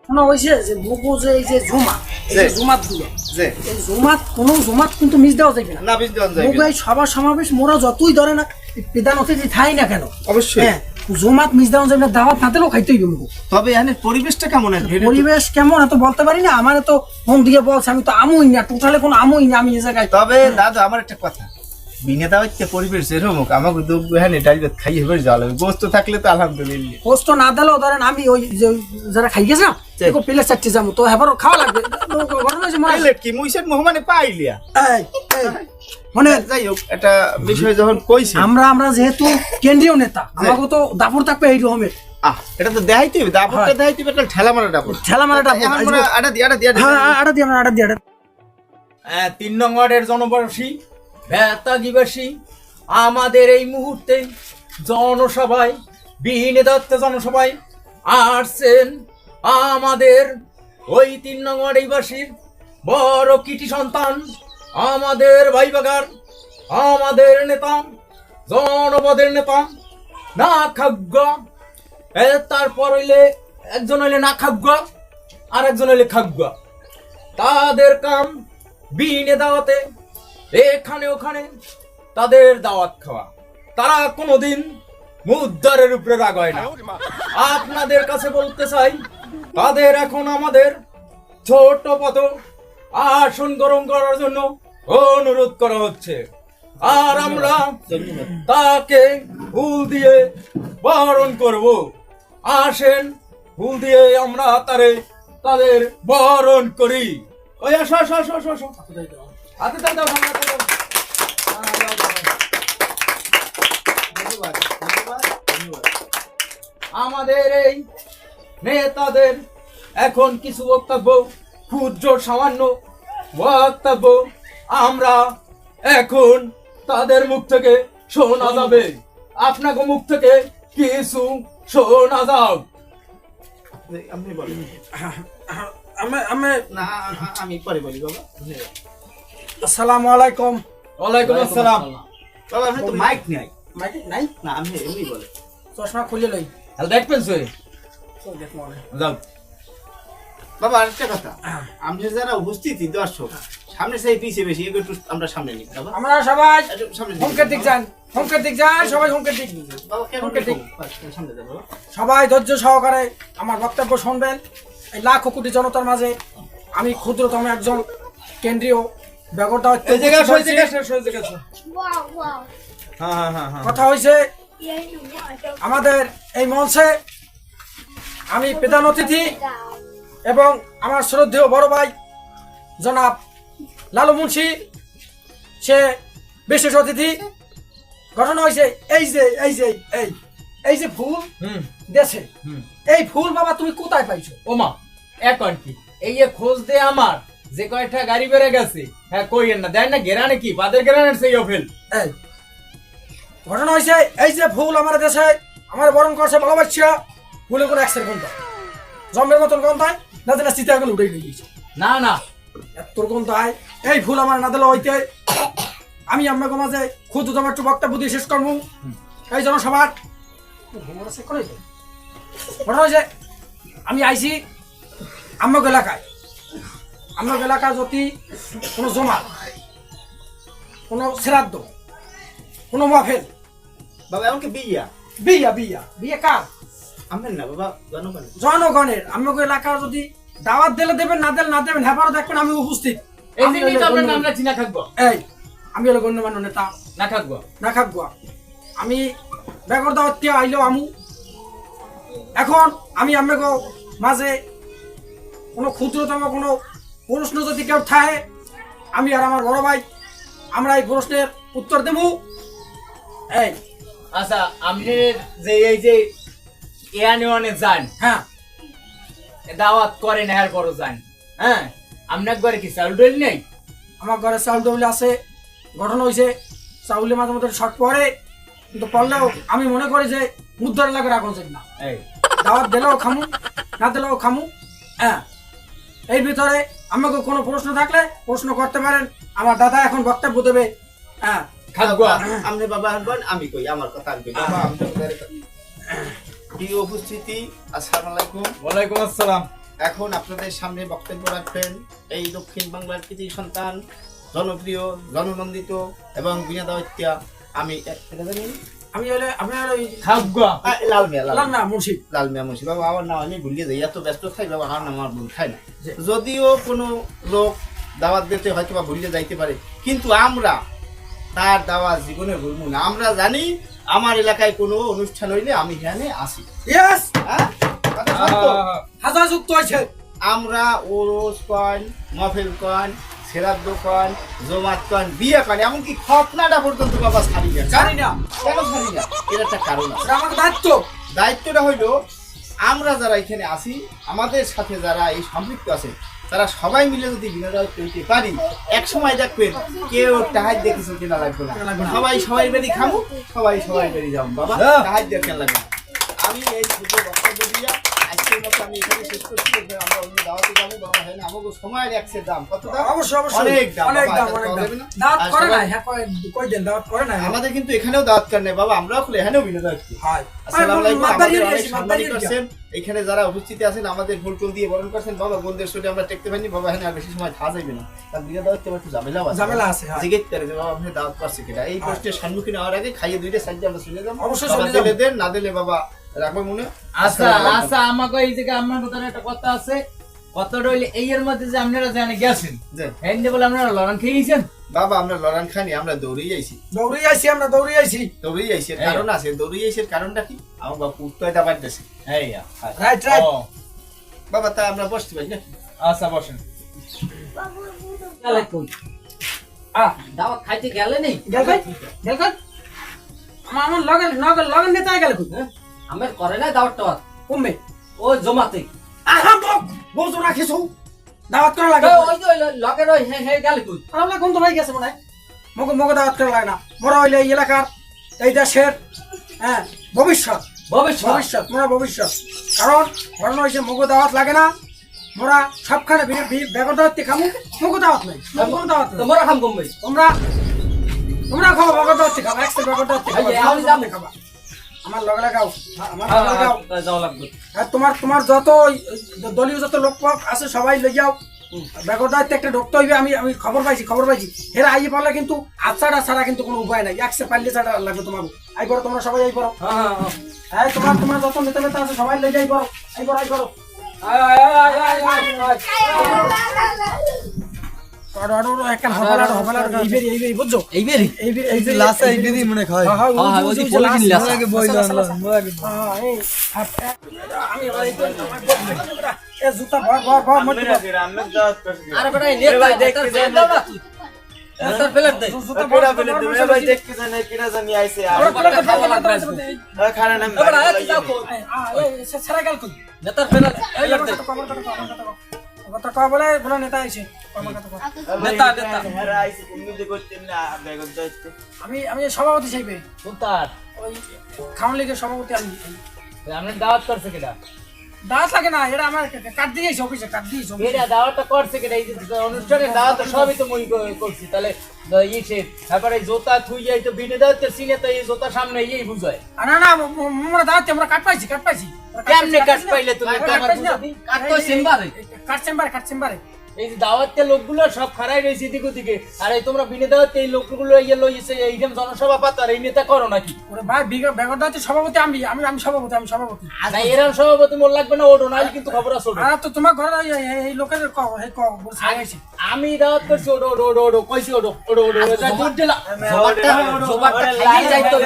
শোনা হয়েছে যে মুগো যে এই যে জুমাত জুমাত গুলো এই জুমাত কিন্তু মিস দেওয়া যাবে না। মিস দেওয়া যাবে মুগো এই সভা সমাবেশ মোরা যতই ধরে না প্রধান অতিথি থাই না কেন অবশ্যই হ্যাঁ জুমাত মিস দেওয়া যাবে না, দাওয়াত না দিলেও খাইতে হইবে মুগো। তবে এখানে পরিবেশটা কেমন? পরিবেশ কেমন এত বলতে পারি না, আমার তো ফোন দিয়ে বলছে, আমি তো আমুই না, টোটালে কোনো আমুই না আমি এই জায়গায়। তবে দাদা আমার একটা কথা, বিনা দাওয়াতে পরিবেশ যেরকম হোক আমাকে তো এখানে ডাল ভাত খাইয়ে হবে যাওয়া লাগবে। গোস্ত থাকলে তো আলহামদুলিল্লাহ, গোস্ত না দিলেও ধরেন আমি ওই যে যারা খাই গেছে না প্লেট চারটি যাবো তো এবারও খাওয়া লাগবে। প্লেট কি মুইসের মোহমানে পাইলিয়া মানে যাই হোক একটা বিষয় যখন কইছি আমরা যেহেতু কেন্দ্রীয় নেতা আমাকে তো দাপড় থাকবে এই রকমের। এটা তো দেখাইতে হবে, দাপড়টা দেখাইতে হবে, একটা ঠেলা মারা দাপড়, ঠেলা মারা দাপড়। এখন আমরা আটা দি হ্যাঁ আটা দি আমরা আটা দি। 3 নং ওয়ার্ডের জনবাসী ভেতাগিবাসী আমাদের এই মুহূর্তে জনসভায় বিনে দত্ত জনসভায় আসছেন আমাদের ওই 3 নং ওয়ার্ডবাসীর বড় কৃতি সন্তান, আমাদের ভাই বাগার, আমাদের নেতা, জনপদের নেতা না খাগ্য। তারপর হইলে একজন হইলে না খাগ্য আর একজন হইলে খাগ্য। তাদের কাম বিনে দাওয়াতে এখানে ওখানে তাদের দাওয়াত খাওয়া, তারা কোনোদিন মুদ্দারের উপরে রাগ হয় না। আপনাদের কাছে বলতে চাই তাদের এখন আমাদের ছোট পদ আসন গরম করার জন্য অনুরোধ করা হচ্ছে, আর আমরা তাকে ফুল দিয়ে বরণ করব। আসেন ফুল দিয়ে আমরা তাদের বরণ করি। ওই আসো আসো আসো আসো আসো হাতে দাও দাও দাও। আমাদের এই নেতাদের এখন কিছু বক্তব্য, ক্ষুদ্র সামান্য বক্তব্য আমরা এখন তাদের মুখ থেকে শোনা যাবে। আপনাকে মুখ থেকে কিছু শোনা যাও। আপনি বলেন। আমি পরে বলি বাবা। আসসালামু আলাইকুম। ওয়ালাইকুম আসসালাম। বাবা আমি তো মাইক নাই। মাইক নাই? না আমি এমনি বলে। চশমা খুলে লই। হ্যালো দেখবেন সই যাও। বাবা আরেকটা কথা, আমরা যারা উপস্থিতি দর্শক সামনে সেই পিছিয়ে বেশি একটু আমরা সামনে নিই বাবা। আমরা সবাই সামনে হুমকের দিক যান, হুমকের দিক যান, সবাই হুমকের দিক। বাবা কেন হুমকের দিক সামনে যাবো বাবা। সবাই ধৈর্য সহকারে আমার বক্তব্য শুনবেন। এই লাখো কোটি জনতার মাঝে আমি ক্ষুদ্রতম একজন কেন্দ্রীয় বেগরটা কথা হয়েছে। আমাদের এই মঞ্চে আমি প্রধান অতিথি এবং আমার শ্রদ্ধেয় বড় ভাই জনাব লালু মুন্সি সে বিশেষ অতিথি। ঘটনা হয়েছে এই যে ফুল দেশে, এই ফুল বাবা তুমি কোথায় পাইছো? ওমা এখন কি এই যে খোঁজ দে আমার যে কয়টা গাড়ি বেড়ে গেছে, হ্যাঁ কইেন না দেন না গেরানে কি বাদের গেরানের সেই অফেল। এই ঘটনা হয়েছে এই যে ফুল আমার দেশে আমার বরণ করছে ভালোবাসা ফুলে কোনো একশের গন্ধায় জমের মতন গন্ধায় না দিলে চিতা এখন উঠে গিয়েছে। না না তোর গন্ধায় এই ফুল আমার না দিলে হইতে আমি আপনাকে মাঝে ক্ষুদ্রতম একটু বক্তব্য দিয়ে শেষ করবো। এই জনসভার ঘটনা হয়েছে আমি আইছি আমাকে এলাকায় যদি কোনো জমা, কোনো শ্রাদ্ধ, কোনো মাহফিল, বাবা এমনকি বিয়া বিয়া বিয়া বিয়ে কার আমেন না বাবা জনগণের আমাকে এলাকার যদি দাওয়াত দিলে দেবেন, না দিলে না দেবেন, হ্যাঁ দেখবেন আমি উপস্থিত। এই যে আপনার নামটা চিনা থাকবো। এই আমি হলো গণ্যমান্য নেতা না থাকবো আমি বেগর দাওয়াত দিয়ে আইলেও আমু। এখন আমি আমাকে মাঝে কোনো ক্ষুদ্রতম কোনো প্রশ্ন যদি কেউ থাকে আমি আর আমার বড় ভাই আমরা এই প্রশ্নের উত্তর দেবো। এই আচ্ছা আপনি যে এই যে এয়ানে যান, হ্যাঁ দাওয়াত করেন এর পরও যান, হ্যাঁ আপনার ঘরে কি চাউল ডল নেই? আমার ঘরে চাউল ডাউল আছে। ঘটনা হয়েছে চাউলে মাঝে মধ্যে শর্ট পড়ে, কিন্তু পড়লেও আমি মনে করি যে মুদ্রার লাগে রাখা উচিত না। দাওয়াত দিলেও খামু, না দিলেও খামু। হ্যাঁ এর ভিতরে আমাকে কোনো প্রশ্ন থাকলে প্রশ্ন করতে পারেন, আমার দাদা এখন বক্তব্য দেবে। হ্যাঁ আপনি বাবা আনবেন আমি কই আমার কথা আনবি বাবা। আমাদের প্রিয় উপস্থিতি আসসালামু আলাইকুম। ওয়ালাইকুম আসসালাম। এখন আপনাদের সামনে বক্তব্য রাখবেন এই দক্ষিণ বাংলার কৃতি সন্তান, জনপ্রিয়, জননন্দিত এবং বিনা দায়িত্বা আমি এটা জানি আমি হলে আপনার ওই খাগা লাল মিয়া লাল না মুর্শিদ লাল মিয়া মুন্সি বাবা। আমার নাম আমি ভুলিয়ে যাই, এত ব্যস্ত থাই বাবা, আমার নাম আমার ভুল খাই না। জি। যদিও কোনো লোক দাওয়াত দিতে হয়তো বা ভুলিয়ে যাইতে পারে, কিন্তু আমরা তার দাওয়াত জীবনে ভুলবো না। আমরা জানি আমার এলাকায় কোনো অনুষ্ঠান হইলে আমি এখানে আসি। ইয়েস হ্যাঁ, কথা সত্য। হাজার যুক্ত হয়েছে। আমরা ওরস কন, মফেল কন, শ্রাদ্ধ কন, জমাত কন, বিয়ে কন, এমনকি খতনাটা পর্যন্ত বাবা ছাড়ি না। জানি না, কেন ছাড়ি না? এর একটা কারণ আছে। এটা আমার দায়িত্ব। দায়িত্বটা হইলো আমরা যারা এখানে আছি, আমাদের সাথে যারা এই সম্পৃক্ত আছে, তারা সবাই মিলে যদি বিনোদন করতে পারি, এক সময় দেখবেন কেউ টাহাজ দিয়ে কিছু কেনা লাগবে না। সবাই সবাই বেরি খামু, সবাই সবাই বেরি যাবো বাবা, টাহাজ দিয়ে কেনা লাগবে না। আমি এই ছোট বক্তব্য দিয়া আজকের মতো আমি এখানে শেষ করছি। আমরা অন্য দাওয়াতে যাবো বাবা। হ্যাঁ, আমাকে সময়ের একসের দাম কত দাম? অবশ্যই অবশ্যই অনেক দাম অনেক বাবা, দাম এটা অনেক পাওয়া দাম। যাবে না? দাওয়াত আর করে সবাই- না, হ্যাঁ কই দেন দাওয়াত করে না। আমাদের কিন্তু এখানেও দাওয়াত কার নেই বাবা, আমরাও খুলে এখানেও বিনোদন করছি। হয় আসসালামু আলাইকুম। মাতবাড়ি আমাদের অনেক গেছি, সম্মানিত মাতবাড়ি গেছি। করছেন, এখানে যারা উপস্থিত আছেন আমাদের ফুল টুল দিয়ে বরণ করছেন বাবা। বন্ধের সাথে আমরা টেকতে পারিনি বাবা, হ্যাঁ আর বেশি সময় থাকা যাইবে না, তার বিয়ে দাওয়াত তো একটু ঝামেলাও আছে। ঝামেলা আছে, হ্যাঁ। জিজ্ঞেস করে যে বাবা আপনি দাওয়াত করছে কিনা। এই প্রশ্নের সম্মুখীন হওয়ার আগে খাইয়ে দুইটা সাইডে আমরা চলে যাবো। অবশ্যই বাবা চলে যাবো। দিলে দেন, না দিলে বাবা রাখবো মনে। আচ্ছা আচ্ছা, আমাকে এই জায়গায় আমার কথা একটা কথা আছে। কথাটা হইলে এই এর মধ্যে যে আপনারা জানে গেছেন, যে এন্ডে বলে আপনারা লড়ান খেয়েছেন। বাবা আমরা লড়ান খানি, আমরা দৌড়েই আইছি। দৌড়ে আইছি, আমরা দৌড়ে আইছি। দৌড়েই আইছি, এর কারণ আছে। দৌড়েই আইছি, এর কারণটা কি? আমার বাপু উত্তরটা পাইতেছে। এই রাইট রাইট। ও বাবা তাই আমরা বসতে পারি নাকি? আচ্ছা বসেন। দাওয়াত খাইতে গেলে নেই গেল ভাই গেল ভাই। আমার লগন লগন লগন নেতা গেল কই? আমার করে না দাওয়াত টাওয়াত কমবে। ও জমাতে আহা বক বজু রাখিছো। দাওয়াত করা লাগে। ওই যে লগের ওই হে হে গেলে কই আমরা কোন তো হয়ে গেছে মনে হয়। মগ মগ দাওয়াত করা লাগে না। মোরা হইলে এই এলাকার, এই দেশের, হ্যাঁ ভবিষ্যৎ। ভবিষ্যৎ ভবিষ্যৎ মোরা ভবিষ্যৎ। কারণ ঘটনা হয়েছে মগ দাওয়াত লাগে না। মোরা সবখানে বেগর দাওয়াত খামু, মগ দাওয়াত নাই, মগ দাওয়াত নাই। তোমার হাম কমবে তোমরা তোমরা খাও বেগর দাওয়াত খাবা, একসাথে বেগর দাওয়াত খাবা। এই, আমি যাবো। খাবা। আমার লগে লাগাও, আমার লগে লাগাও। যাওয়া লাগবে আর তোমার যত ওই দলীয় যত লোক পাক আছে সবাই লই যাও। বেগর দাওয়াতে একটা ঢুকতে হইবে। আমি খবর পাইছি। এরা আইয়ে পারলে কিন্তু আচ্ছাটা ছাড়া কিন্তু কোনো উপায় নাই। একসে পারলে ছাড়া লাগবে তোমার। আই করো তোমরা সবাই আই করো। হ্যাঁ তোমার যত নেতা আছে সবাই লই যাই করো। আই করো। একটা হবালার এইবেরি বুঝছো? এইবেরি এইবেরি লাস্ট এইবেরি মনে হয় হ্যাঁ হ্যাঁ হ্যাঁ, ওই যে বলে কিনলে আছে। আগে বই আমি জুতা ভর আরে বেটা নেতা দেখতে যাই দাও না তুই নেতার প্লেট দে বেটা এই যাও কই ছেড়ে গেল কই? নেতার প্লেট দে কথা কয় বলে নেতা আইছে। নেতা নেতা আমি সভাপতি চাইবে। সুলতান ওই খাওয়ান লীগের সভাপতি আমি। আপনি দাওয়াত করছে কিনা? দাঁত লাগে না, এটা আমার কাট দিয়েছে অফিসে, কাট দিয়েছে অফিসে। এটা দাওয়াতটা করছে কিনা? এই যে অনুষ্ঠানের দাওয়াত সবই তো মই করছি। তাহলে ইসে তারপরে জোতা থুই যাই তো বিনে দাওয়াতে সিনে তো এই জোতা সামনে এই বুঝায়। না আমরা দাঁত আমরা কাট পাইছি। কেমনে কাট পাইলে তুমি? কাট তোমার পাইছি না। বুঝাবি? কাট তো চেম্বারে কাট চেম্বারে। এই যে দাওয়াতের লোকগুলো সব খারাই রয়েছে এদিক ওদিকে। আর এই তোমরা বিনে দাওয়াতে এই লোকগুলো ইয়ে লইছে এইরকম জনসভা পাতো আর এই নেতা করো নাকি? ওরে ভাই বেগর দাঁতের সভাপতি আমি সভাপতি। না এরকম সভাপতি মোর লাগবে না, ওটো নাহলে কিন্তু খবর আছে ওটো। আর তো তোমার ঘরে এই লোকের বলছে আইছে। আমি দাওয়াত করছি ওটো কইছি ওটো যাই দুধ দিলা জোবারটা খাইয়ে যাইতো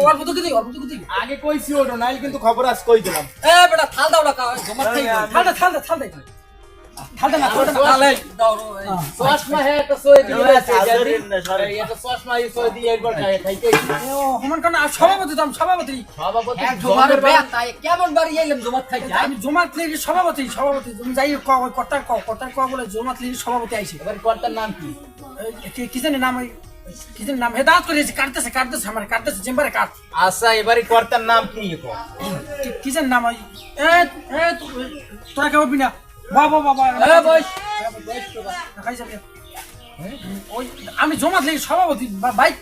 অল্প তো দিই আগে কইছি ওটো নাহলে কিন্তু খবর আছে কই দিলাম। এ বেটা থাল দাও না জমা খাই থালতে না থালে দাও চশমা হে একটা সই দিয়ে আছে এটা চশমা এই সই দিয়ে একবার খাইতে হমান কারণ সভাপতি তো আমি সভাপতি। সভাপতি জমারে বেটা কেমন বাড়ি আইলাম জমা খাই আমি জমাত লীগের সভাপতি তুমি যাই কর্তার বলে জমাত লীগের সভাপতি আইছে। এবার কর্তার নাম কি? কি জানি নাম হেদাত করেছে কাটতেছে আমার কাটতেছে চেম্বারে কাট। আচ্ছা এবারে কর্তার নাম কি? কি জানি নাম তোরা কেউ না বাবা এ বই ওই আমি জমাত লীগের সভাপতি ভাই।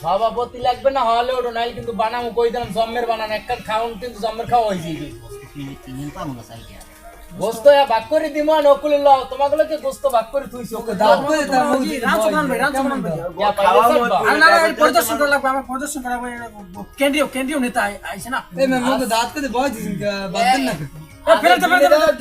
সভাপতি লাগবে না হলে ওটো নাহলে কিন্তু বানামো কই দিলাম জম্মের বানান একটা খাউন কিন্তু জম্মের খাওয়া হয়ে যাবে। গোস্ত ভাগ করে দিমা নকুল ল তোমাগুলোকে গোস্ত ভাগ করে তুইছো ওকে দাও রামচন্দ্র ভাই ইয়া পাইলে সব আর না এই পরিদর্শন করা লাগবে আমার পরিদর্শন করা লাগবে কেন্দ্রীয় নেতা আইছে না এই मैं मुझे दांत के बहुत बात ना বিনে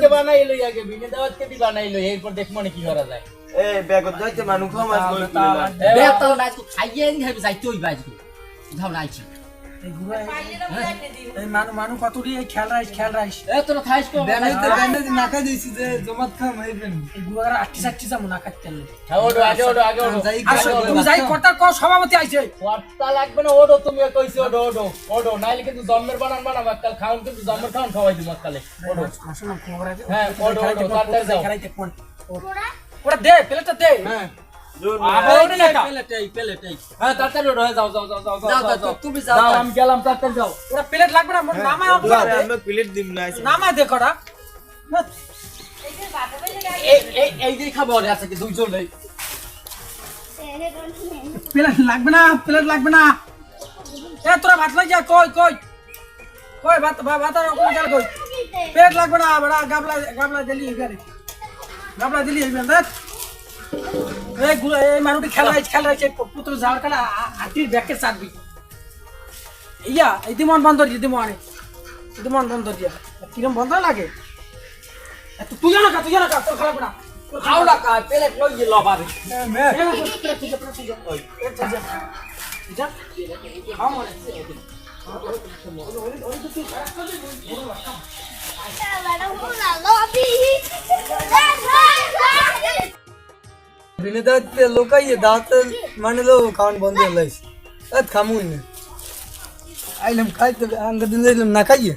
কে বানাইলো আগে বিনে দাওয়াত কে দি বানাইলো এরপর দেখব না কি করা যায় এ বেগত যাইতে মানুষ সমাজ করে বেতা নাইকো খাইয়ে নি খাইবে যাইতে হইবা আজকে যাও নাইছি এই গুড়া এই মানু কতটি এই খেল রাইস এ তোর খাইস কো मैंने तो कहने ना कह दी सीधे जमत खा मैं फिर এই গুড়া 38 যা মুনা কাটতে হ্যাঁ ওডো আগে ওডো তুমি যাই কর্তার কো সভাপতি আইছে কর্তা লাগবে না ওডো তুমি কইছো ওডো নাইলে কিন্তু জন্মের বানাবো কাল খাওন কিন্তু জন্মের খাওন খাওয়াই দিব কালে ওডো আসলে খবর আছে হ্যাঁ ওডো তাড়াতাড়ি যাও খেলাইতে কোন ওরা দে প্লেটটা দে हां আবার ওডো না পেলেটাই হ্যাঁ তাড়াতাড়ি ওডো যাও যাও তুমি যাও যাও আমি গেলাম তাড়াতাড়ি যাও ওরা প্লেট লাগবে না নামা আমরা প্লেট দিম না নামা দে করা এই যে খাবো আছে কি দুইজন নেই প্লেট লাগবে না এ তোরা ভাত লই যা কই ভাত কোন গেল কই প্লেট লাগবে না বড় গাবলা দিলি এবারে গাবলা দিলি এবারে দেখ এই মানুষটি খেল রাইছে পুত্র যাওয়ার কালে আটির ব্যাকের চাটবি ইয়া এই দিমন বন্ধ দিয়া কিরম বন্ধ লাগে তুই জানা কা তোর খারাপ না খাও না কা পেলেট লই যে লবারে बिना दांत के लोका ये दांत माने लो खान बंद है लाइस अत खामू ने आइलम खाई तो अंग दिन ले ना खाइए